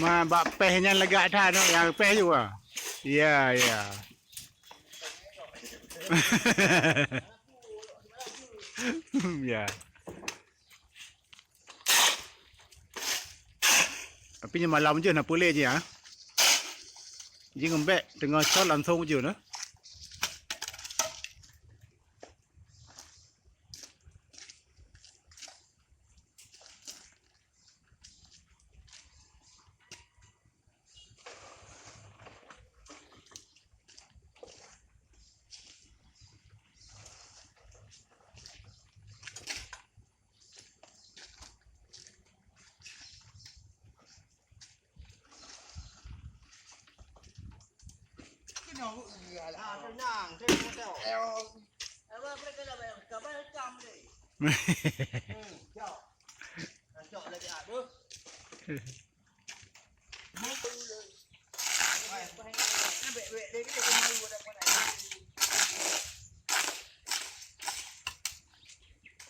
bak pehnya legak dah no, yang peh juga. Ya, ya. Ya. Tapi ni malam je nak boleh je ah. Ji ngembek tengah shot langsung je no. Tenang, apa mereka dah bayar kabar jam ni. Jauh. Jauh lagi ada. Mau dulu. Bek dia kita mahu dah pun ada.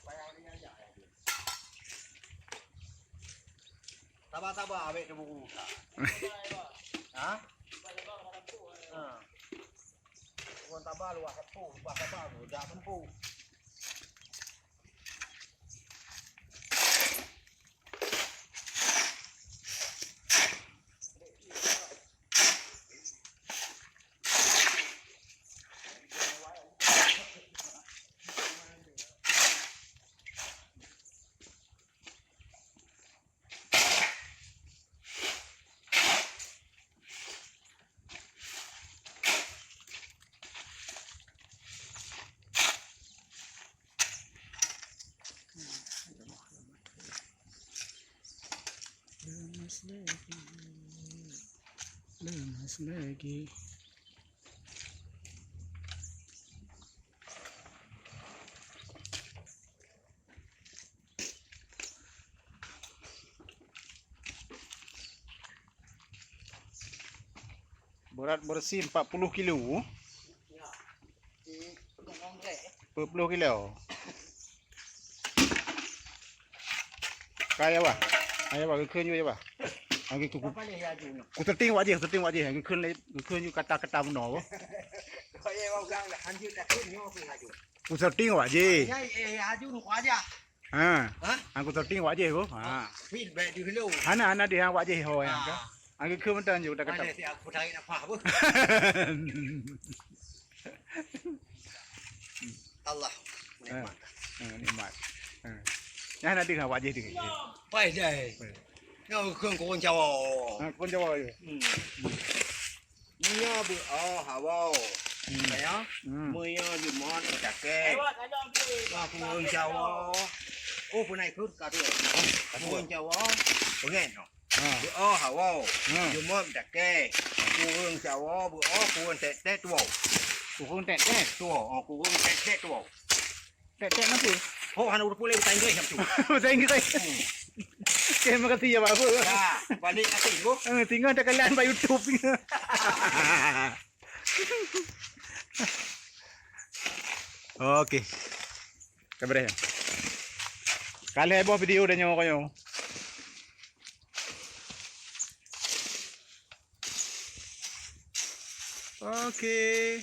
Bayar dia aja. Sabar-sabar abek tu buku. Ha? Bukan tabah luar sepuh, luar tabah tu dah tempuh. Lemas lagi. Berat bersih 40 kilo. Ya. Di kongres. 40 kilo. Kaya apa? Kaya apa? Kena juga apa? Angin tu. Apa ni ya tu? Ku terting wajah, Angin kena kata-kata benar. Kaya kau gang dah hanjut dah tu ni apa ya tu? Ku terting wajah. Ya, aju nu aja. Ha. Ha? Aku terting wajah ko. Ha. Feedback dulu. Ana dia wajah ho yang ka. Angin kena mentan juga kata. Ada si aku tarik apa apa. Allah. Nikmat. Nikmat. Yang nanti kan wajah dia. Baik dah. Ngau khung con chào. Con Jawa je. Mưa bữa hào. Phải á. Mưa bữa món chả kê. Và phun chào. Ô bữa này cứ cả rồi. Phun chào. Có nghe không? Bữa hào. Bữa món chả kê. Phun chào bữa phun tết tu. Phun tẹt tẹt. Tu, phun tết tu. Tẹt tẹt nó gì? Ho han udah boleh bertanya ke tu. Bertanya ke saya. Terima kasih ya Pak. Ya, balik nanti tu. Tinggal ada kalian buat YouTube. Okey. Kabar ya. Kali heboh video dah nyawa kayo. Okey.